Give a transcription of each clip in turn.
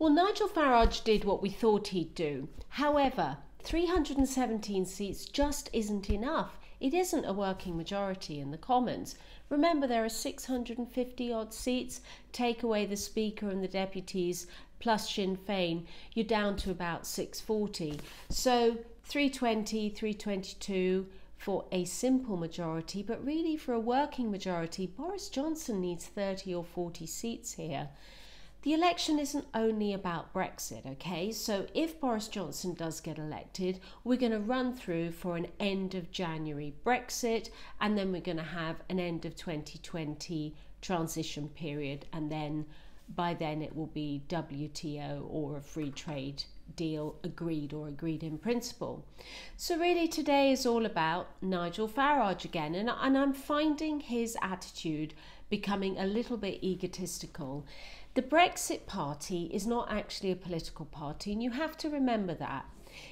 Well, Nigel Farage did what we thought he'd do. However, 317 seats just isn't enough. It isn't a working majority in the Commons. Remember, there are 650 odd seats. Take away the Speaker and the deputies plus Sinn Féin, you're down to about 640. So 320, 322 for a simple majority, but really for a working majority, Boris Johnson needs 30 or 40 seats here. The election isn't only about Brexit, okay? So if Boris Johnson does get elected, we're going to run through for an end of January Brexit, and then we're going to have an end of 2020 transition period, and then by then it will be WTO or a free trade deal agreed or agreed in principle. So really today is all about Nigel Farage again, and I'm finding his attitude becoming a little bit egotistical. The Brexit Party is not actually a political party, and you have to remember that.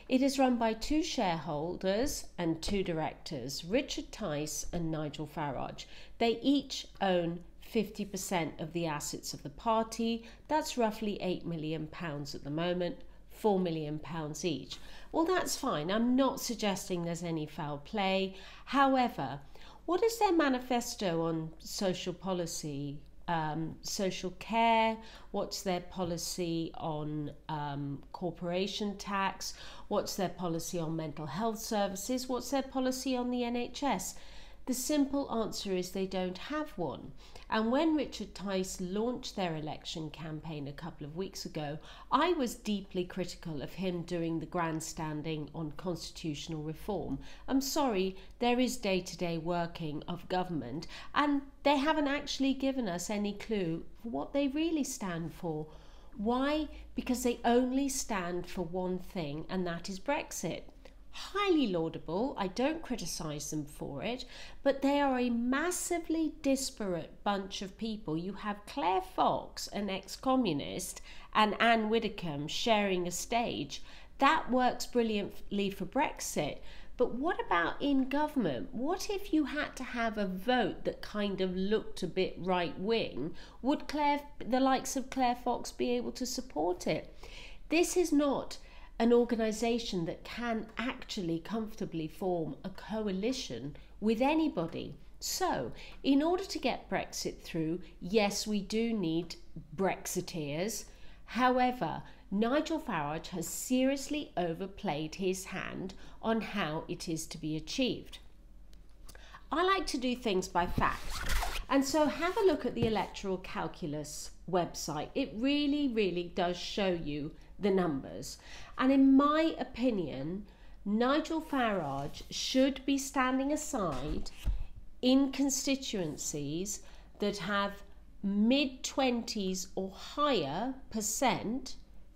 It is run by two shareholders and two directors, Richard Tice and Nigel Farage. They each own 50% of the assets of the party. That's roughly £8 million at the moment, £4 million each. Well, that's fine. I'm not suggesting there's any foul play. However, what is their manifesto on social policy? Social care, what's their policy on corporation tax, what's their policy on mental health services, what's their policy on the NHS? The simple answer is they don't have one. And when Richard Tice launched their election campaign a couple of weeks ago, I was deeply critical of him doing the grandstanding on constitutional reform. I'm sorry, there is day-to-day working of government, and they haven't actually given us any clue for what they really stand for. Why? Because they only stand for one thing, and that is Brexit. Highly laudable, I don't criticise them for it, but they are a massively disparate bunch of people. You have Claire Fox, an ex-communist, and Anne Widdecombe sharing a stage. That works brilliantly for Brexit. But what about in government? What if you had to have a vote that kind of looked a bit right-wing? Would the likes of Claire Fox be able to support it? This is not an organisation that can actually comfortably form a coalition with anybody. So, in order to get Brexit through, yes, we do need Brexiteers. However, Nigel Farage has seriously overplayed his hand on how it is to be achieved. I like to do things by fact. And so have a look at the Electoral Calculus website. It really, really does show you the numbers. And in my opinion, Nigel Farage should be standing aside in constituencies that have mid-20s or higher percent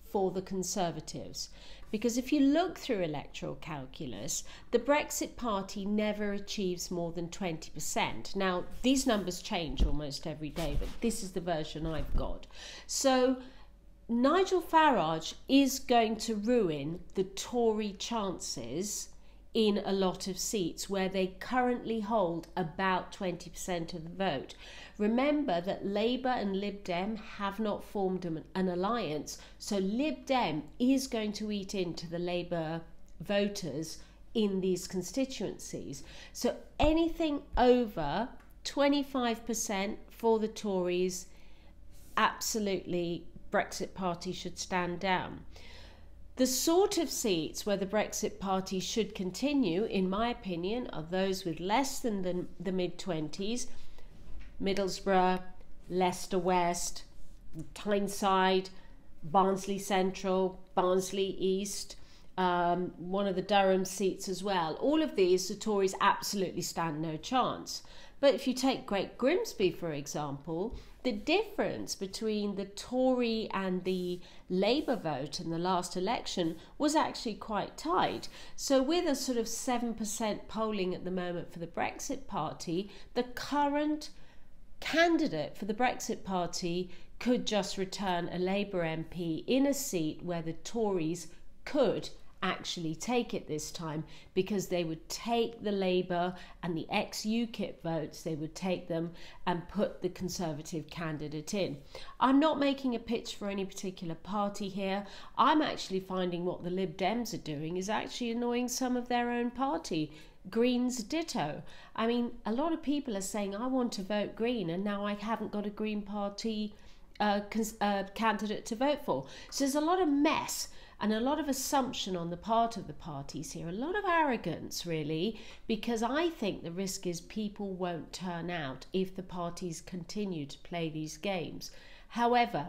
for the Conservatives. Because if you look through Electoral Calculus, the Brexit Party never achieves more than 20%. Now, these numbers change almost every day, but this is the version I've got. So Nigel Farage is going to ruin the Tory chances in a lot of seats where they currently hold about 20% of the vote. Remember that Labour and Lib Dem have not formed an alliance, so Lib Dem is going to eat into the Labour voters in these constituencies. So anything over 25% for the Tories, absolutely Brexit Party should stand down. The sort of seats where the Brexit Party should continue, in my opinion, are those with less than the mid-20s, Middlesbrough, Leicester West, Tyneside, Barnsley Central, Barnsley East, one of the Durham seats as well. All of these, the Tories absolutely stand no chance. But if you take Great Grimsby, for example, the difference between the Tory and the Labour vote in the last election was actually quite tight. So with a sort of 7% polling at the moment for the Brexit Party, the current candidate for the Brexit Party could just return a Labour MP in a seat where the Tories could actually take it this time, because they would take the Labour and the ex-UKIP votes, they would take them and put the Conservative candidate in. I'm not making a pitch for any particular party here. I'm actually finding what the Lib Dems are doing is actually annoying some of their own party. Greens ditto. I mean, a lot of people are saying, I want to vote Green, and now I haven't got a Green Party candidate to vote for. So there's a lot of mess and a lot of assumption on the part of the parties here, a lot of arrogance really, because I think the risk is people won't turn out if the parties continue to play these games. However,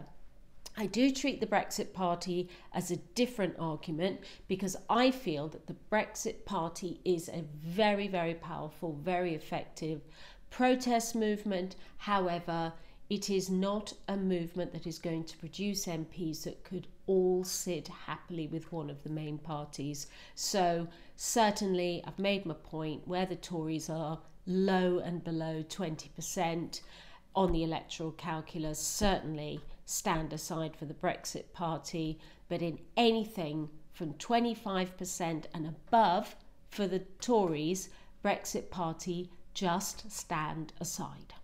I do treat the Brexit Party as a different argument, because I feel that the Brexit Party is a very, very powerful, very effective protest movement. However, it is not a movement that is going to produce MPs that could all sit happily with one of the main parties. So certainly I've made my point, where the Tories are low and below 20% on the electoral calculus, certainly stand aside for the Brexit Party, but in anything from 25% and above for the Tories, Brexit Party, just stand aside.